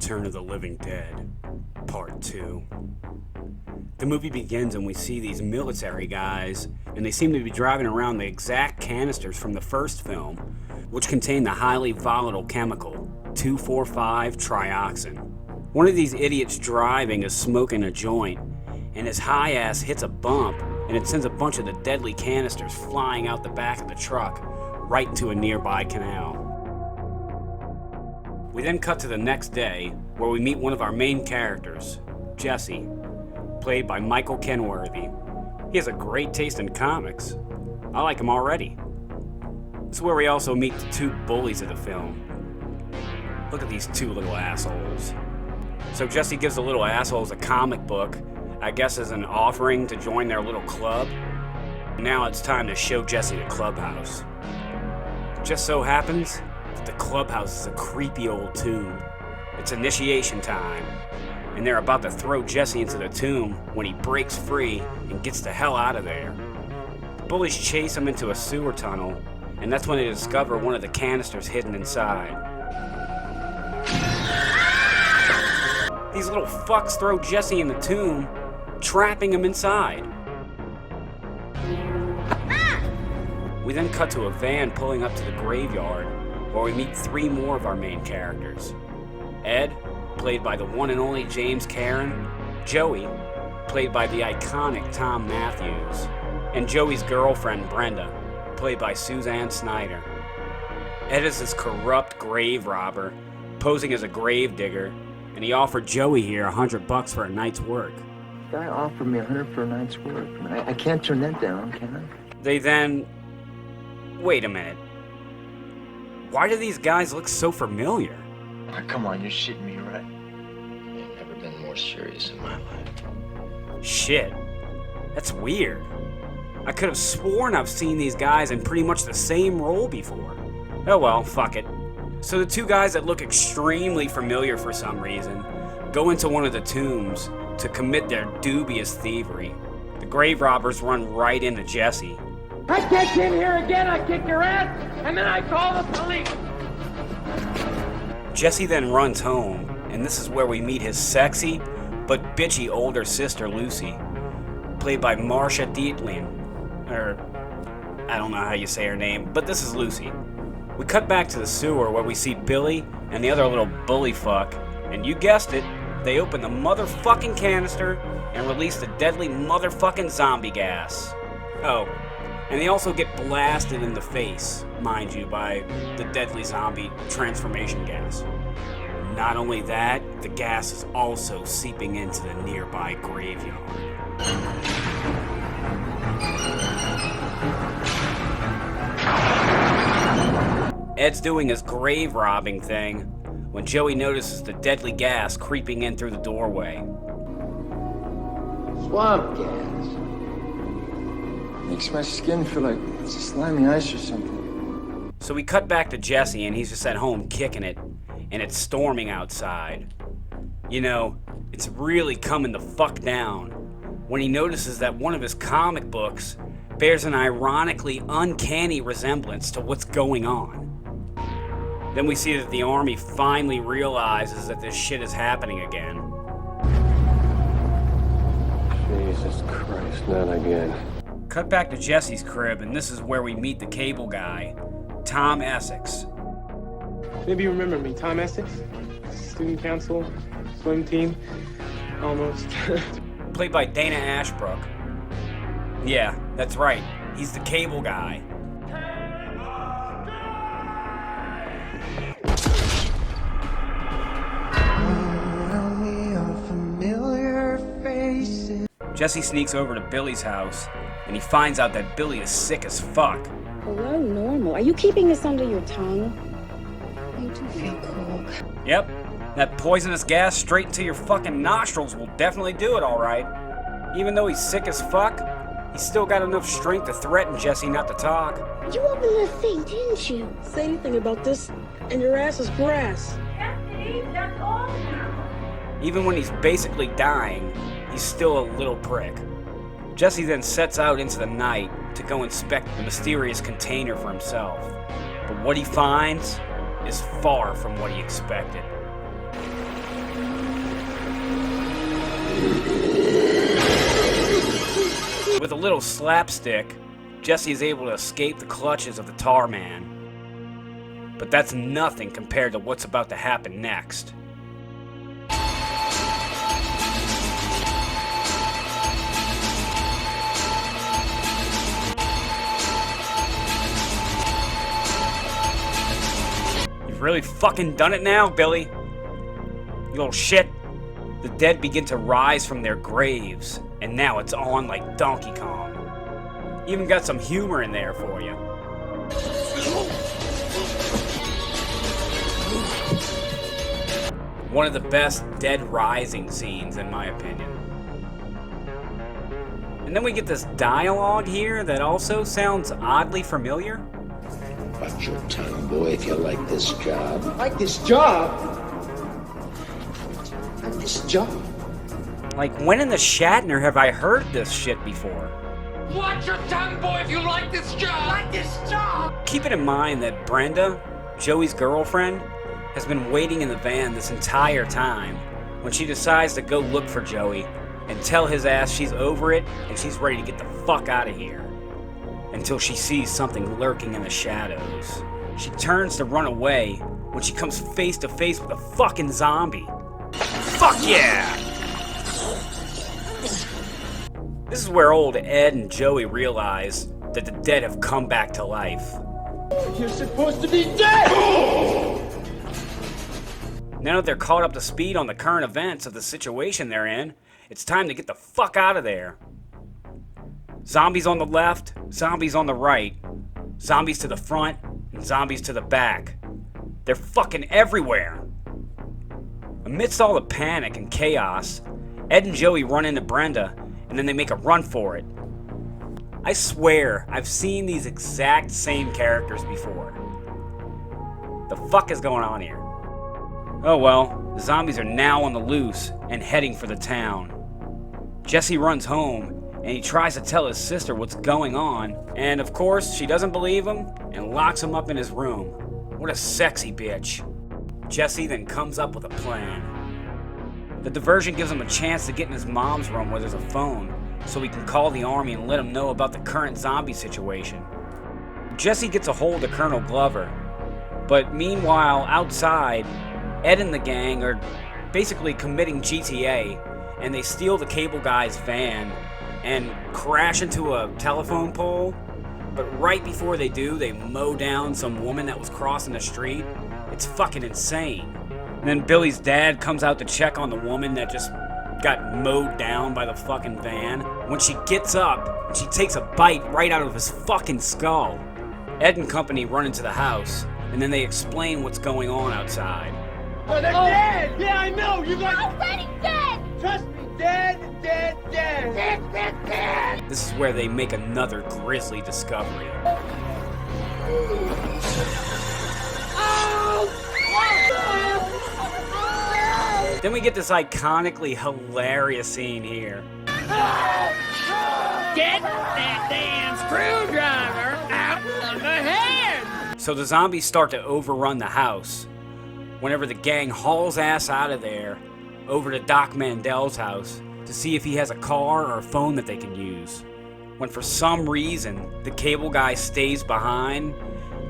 Return of the Living Dead, Part 2. The movie begins and we see these military guys, and they seem to be driving around the exact canisters from the first film, which contain the highly volatile chemical 2,4,5-trioxin. One of these idiots driving is smoking a joint, and his high ass hits a bump, and it sends a bunch of the deadly canisters flying out the back of the truck, right into a nearby canal. We then cut to the next day, where we meet one of our main characters, Jesse, played by Michael Kenworthy. He has a great taste in comics. I like him already. This is where we also meet the two bullies of the film. Look at these two little assholes. So Jesse gives the little assholes a comic book, I guess as an offering to join their little club. Now it's time to show Jesse the clubhouse. Just so happens that the clubhouse is a creepy old tomb. It's initiation time, and they're about to throw Jesse into the tomb when he breaks free and gets the hell out of there. The bullies chase him into a sewer tunnel, and that's when they discover one of the canisters hidden inside. These little fucks throw Jesse in the tomb, trapping him inside. We then cut to a van pulling up to the graveyard, where we meet three more of our main characters. Ed, played by the one and only James Karen, Joey, played by the iconic Tom Matthews, and Joey's girlfriend Brenda, played by Suzanne Snyder. Ed is this corrupt grave robber, posing as a grave digger, and he offered Joey here $100 for a night's work. Guy offered me $100 for a night's work. I can't turn that down, can I? They then... Wait a minute. Why do these guys look so familiar? Oh, come on, you're shitting me, right? I've never been more serious in my life. Shit. That's weird. I could have sworn I've seen these guys in pretty much the same role before. Oh well, fuck it. So the two guys that look extremely familiar for some reason go into one of the tombs to commit their dubious thievery. The grave robbers run right into Jesse. I get in here again, I kick your ass, and then I call the police. Jesse then runs home, and this is where we meet his sexy but bitchy older sister Lucy, played by Marcia Dietling. I don't know how you say her name, but this is Lucy. We cut back to the sewer where we see Billy and the other little bully fuck, and you guessed it, they open the motherfucking canister and release the deadly motherfucking zombie gas. Oh, and they also get blasted in the face, mind you, by the deadly zombie transformation gas. Not only that, the gas is also seeping into the nearby graveyard. Ed's doing his grave robbing thing when Joey notices the deadly gas creeping in through the doorway. Swamp gas. Makes my skin feel like it's a slimy ice or something. So we cut back to Jesse and he's just at home kicking it, and it's storming outside. You know, it's really coming the fuck down when he notices that one of his comic books bears an ironically uncanny resemblance to what's going on. Then we see that the army finally realizes that this shit is happening again. Jesus Christ, not again. Cut back to Jesse's crib, and this is where we meet the cable guy, Tom Essex. Maybe you remember me, Tom Essex? Student council, swim team, almost. Played by Dana Ashbrook. Yeah, that's right, he's the cable guy. Jesse sneaks over to Billy's house, and he finds out that Billy is sick as fuck. Hello, normal. Are you keeping this under your tongue? You do feel cool. Yep, that poisonous gas straight into your fucking nostrils will definitely do it, alright. Even though he's sick as fuck, he's still got enough strength to threaten Jesse not to talk. You opened the thing, didn't you? Say anything about this, and your ass is grass. Jesse, that's all now. Even when he's basically dying, he's still a little prick. Jesse then sets out into the night to go inspect the mysterious container for himself. But what he finds is far from what he expected. with a little slapstick, Jesse is able to escape the clutches of the tar man. But that's nothing compared to what's about to happen next. You've really fucking done it now, Billy? You little shit. The dead begin to rise from their graves, and now it's on like Donkey Kong. Even got some humor in there for you. One of the best dead rising scenes, in my opinion. And then we get this dialogue here that also sounds oddly familiar. Watch your tongue, boy, if you like this job. Like this job? Like this job? Like, when in the Shatner have I heard this shit before? Watch your tongue, boy, if you like this job. Like this job. Keeping in mind that Brenda, Joey's girlfriend, has been waiting in the van this entire time when she decides to go look for Joey and tell his ass she's over it and she's ready to get the fuck out of here. Until she sees something lurking in the shadows. She turns to run away when she comes face to face with a fucking zombie. Fuck yeah! This is where old Ed and Joey realize that the dead have come back to life. You're supposed to be dead! Now that they're caught up to speed on the current events of the situation they're in, it's time to get the fuck out of there. Zombies on the left, zombies on the right, zombies to the front, and zombies to the back. They're fucking everywhere. Amidst all the panic and chaos, Ed and Joey run into Brenda, and then they make a run for it. I swear, I've seen these exact same characters before. The fuck is going on here? Oh well, the zombies are now on the loose and heading for the town. Jesse runs home, and he tries to tell his sister what's going on, and of course, she doesn't believe him and locks him up in his room. What a sexy bitch. Jesse then comes up with a plan. The diversion gives him a chance to get in his mom's room where there's a phone, so he can call the army and let them know about the current zombie situation. Jesse gets a hold of Colonel Glover, but meanwhile, outside, Ed and the gang are basically committing GTA, and they steal the cable guy's van and crash into a telephone pole. But right before they do, they mow down some woman that was crossing the street. It's fucking insane. And then Billy's dad comes out to check on the woman that just got mowed down by the fucking van. When she gets up, she takes a bite right out of his fucking skull. Ed and company run into the house, and then they explain what's going on outside. Oh, they're dead! Yeah, I know. You got Already dead! Trust me, dead, dead, dead! dead, dead, dead. This is where they make another grisly discovery. Then we get this iconically hilarious scene here. Get that damn screwdriver out of the head. So the zombies start to overrun the house. Whenever the gang hauls ass out of there, over to Doc Mandel's house to see if he has a car or a phone that they can use. When for some reason, the cable guy stays behind,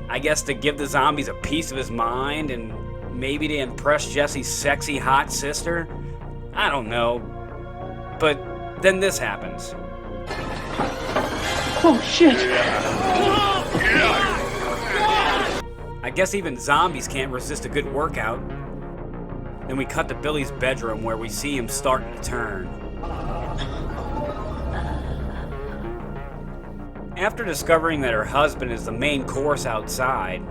I guess to give the zombies a piece of his mind and maybe to impress Jesse's sexy hot sister? I don't know. But then this happens. Oh, shit. I guess even zombies can't resist a good workout. Then we cut to Billy's bedroom where we see him starting to turn. After discovering that her husband is the main course outside,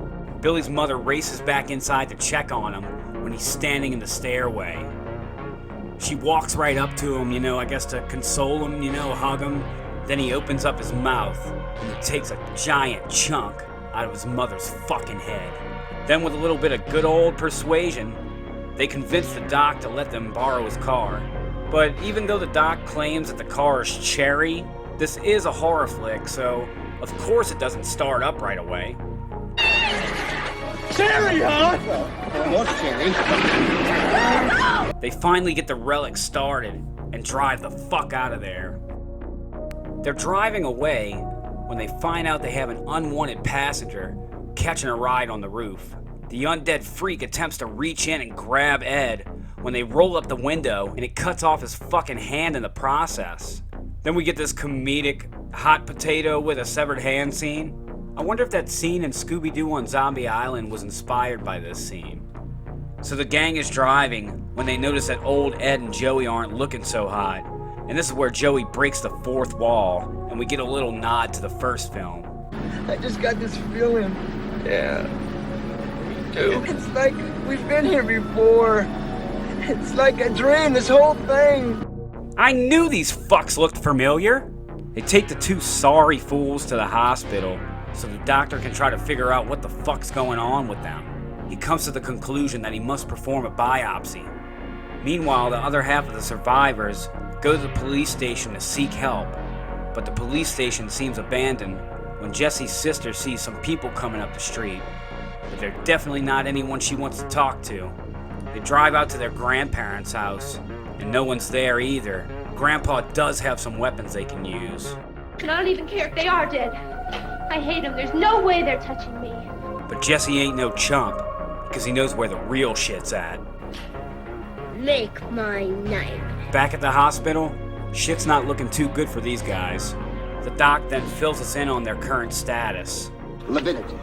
Billy's mother races back inside to check on him when he's standing in the stairway. She walks right up to him, I guess to console him, hug him. Then he opens up his mouth and he takes a giant chunk out of his mother's fucking head. Then with a little bit of good old persuasion, they convince the doc to let them borrow his car. But even though the doc claims that the car is cherry, this is a horror flick, so of course it doesn't start up right away. Cherry, huh? More cherry. They finally get the relic started and drive the fuck out of there. They're driving away when they find out they have an unwanted passenger catching a ride on the roof. The undead freak attempts to reach in and grab Ed when they roll up the window, and it cuts off his fucking hand in the process. Then we get this comedic hot potato with a severed hand scene. I wonder if that scene in Scooby-Doo on Zombie Island was inspired by this scene. So the gang is driving when they notice that old Ed and Joey aren't looking so hot. And this is where Joey breaks the fourth wall, and we get a little nod to the first film. I just got this feeling. Yeah. Me too. It's like we've been here before. It's like a dream, this whole thing. I knew these fucks looked familiar. They take the two sorry fools to the hospital so the doctor can try to figure out what the fuck's going on with them. He comes to the conclusion that he must perform a biopsy. Meanwhile, the other half of the survivors go to the police station to seek help, but the police station seems abandoned when Jesse's sister sees some people coming up the street, but they're definitely not anyone she wants to talk to. They drive out to their grandparents' house, and no one's there either. Grandpa does have some weapons they can use. And I don't even care if they are dead. I hate them. There's no way they're touching me. But Jesse ain't no chump, because he knows where the real shit's at. Make my knife. Back at the hospital, shit's not looking too good for these guys. The doc then fills us in on their current status. Lividity,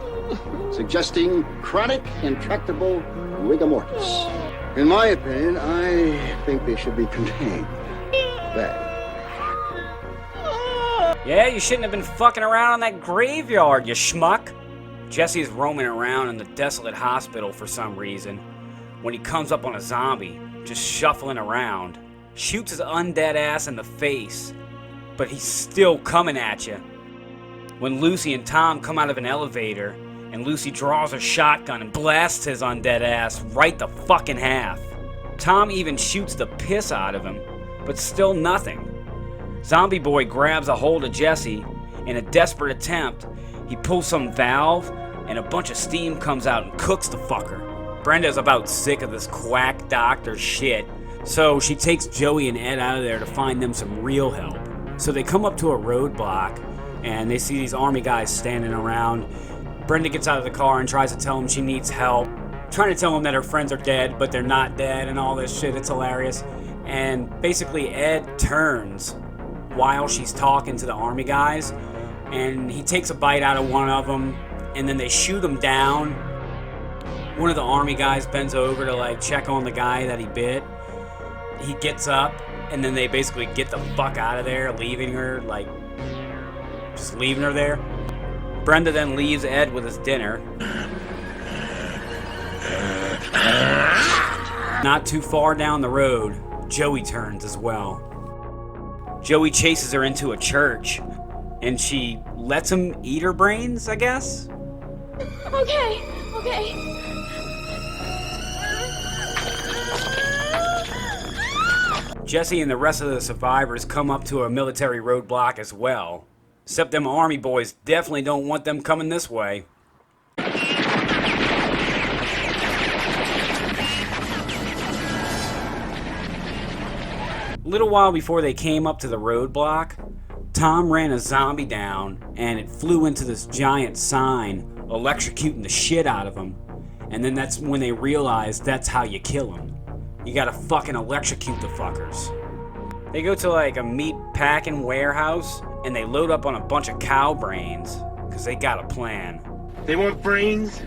suggesting chronic, intractable rigor mortis. In my opinion, I think they should be contained. There. Yeah, you shouldn't have been fucking around on that graveyard, you schmuck. Jesse is roaming around in the desolate hospital for some reason when he comes up on a zombie, just shuffling around. Shoots his undead ass in the face, but he's still coming at you. When Lucy and Tom come out of an elevator, and Lucy draws her shotgun and blasts his undead ass right the fucking half. Tom even shoots the piss out of him, but still nothing. Zombie Boy grabs a hold of Jesse. In a desperate attempt, he pulls some valve, and a bunch of steam comes out and cooks the fucker. Brenda's about sick of this quack doctor shit, so she takes Joey and Ed out of there to find them some real help. So they come up to a roadblock, and they see these army guys standing around. Brenda gets out of the car and tries to tell them she needs help, trying to tell them that her friends are dead, but they're not dead and all this shit. It's hilarious. And basically Ed turns while she's talking to the army guys, and he takes a bite out of one of them, and then they shoot him down. One of the army guys bends over to check on the guy that he bit. He gets up, and then they basically get the fuck out of there, leaving her, just leaving her there. Brenda then leaves Ed with his dinner. Not too far down the road, Joey turns as well. Joey chases her into a church, and she lets him eat her brains, I guess? Okay. Jesse and the rest of the survivors come up to a military roadblock as well. Except them army boys definitely don't want them coming this way. A little while before they came up to the roadblock, Tom ran a zombie down and it flew into this giant sign, electrocuting the shit out of him. And then that's when they realized that's how you kill him. You gotta fucking electrocute the fuckers. They go to a meat packing warehouse and they load up on a bunch of cow brains because they got a plan. They want brains?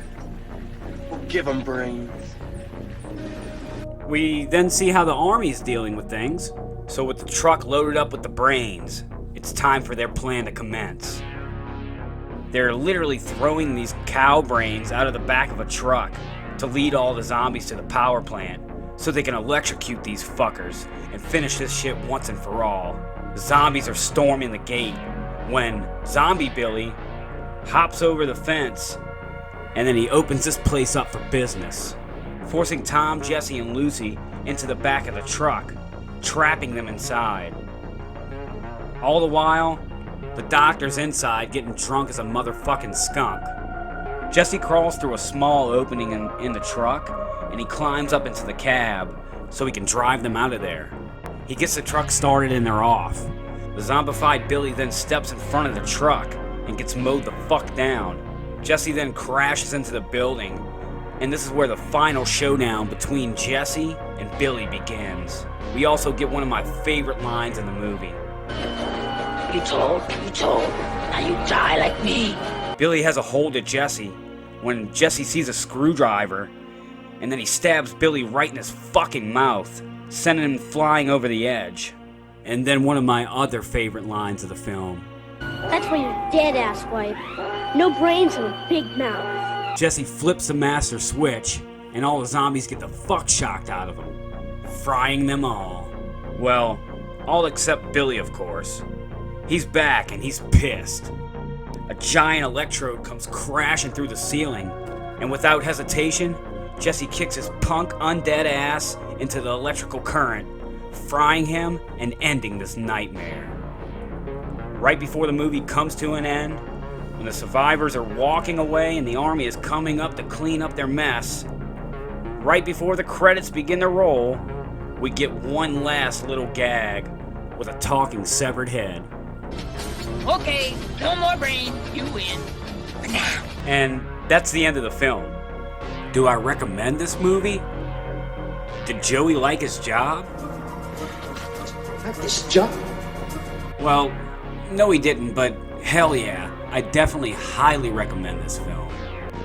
We'll give them brains. We then see how the army's dealing with things. So with the truck loaded up with the brains, it's time for their plan to commence. They're literally throwing these cow brains out of the back of a truck to lead all the zombies to the power plant so they can electrocute these fuckers and finish this shit once and for all. The zombies are storming the gate when Zombie Billy hops over the fence and then he opens this place up for business, forcing Tom, Jesse, and Lucy into the back of the truck, trapping them inside. All the while, the doctor's inside getting drunk as a motherfucking skunk. Jesse crawls through a small opening in the truck and he climbs up into the cab so he can drive them out of there. He gets the truck started and they're off. The zombified Billy then steps in front of the truck and gets mowed the fuck down. Jesse then crashes into the building, and this is where the final showdown between Jesse and Billy begins. We also get one of my favorite lines in the movie. You told. Now you die like me. Billy has a hold of Jesse when Jesse sees a screwdriver, and then he stabs Billy right in his fucking mouth, sending him flying over the edge. And then one of my other favorite lines of the film. That's why you're dead, asswipe. No brains and a big mouth. Jesse flips the master switch, and all the zombies get the fuck shocked out of him, frying them all. Well, all except Billy, of course. He's back and he's pissed. A giant electrode comes crashing through the ceiling, and without hesitation, Jesse kicks his punk undead ass into the electrical current, frying him and ending this nightmare. Right before the movie comes to an end, when the survivors are walking away and the army is coming up to clean up their mess, right before the credits begin to roll, we get one last little gag with a talking severed head. Okay, no more brain. You win. And that's the end of the film. Do I recommend this movie? Did Joey like his job? Not this job. Well, no he didn't, but hell yeah, I definitely highly recommend this film.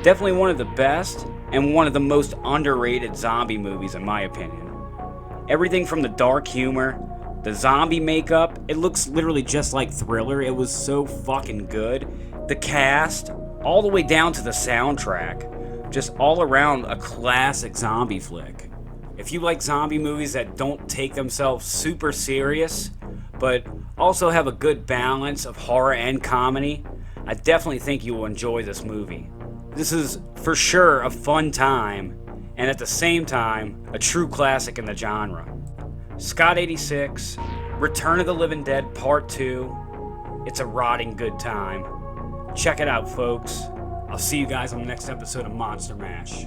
Definitely one of the best and one of the most underrated zombie movies in my opinion. Everything from the dark humor, the zombie makeup, it looks literally just like Thriller. It was so fucking good. The cast, all the way down to the soundtrack, just all around a classic zombie flick. If you like zombie movies that don't take themselves super serious, but also have a good balance of horror and comedy, I definitely think you will enjoy this movie. This is for sure a fun time, and at the same time, a true classic in the genre. Scott 86, Return of the Living Dead Part 2. It's a rotting good time. Check it out, folks. I'll see you guys on the next episode of Monster Mash.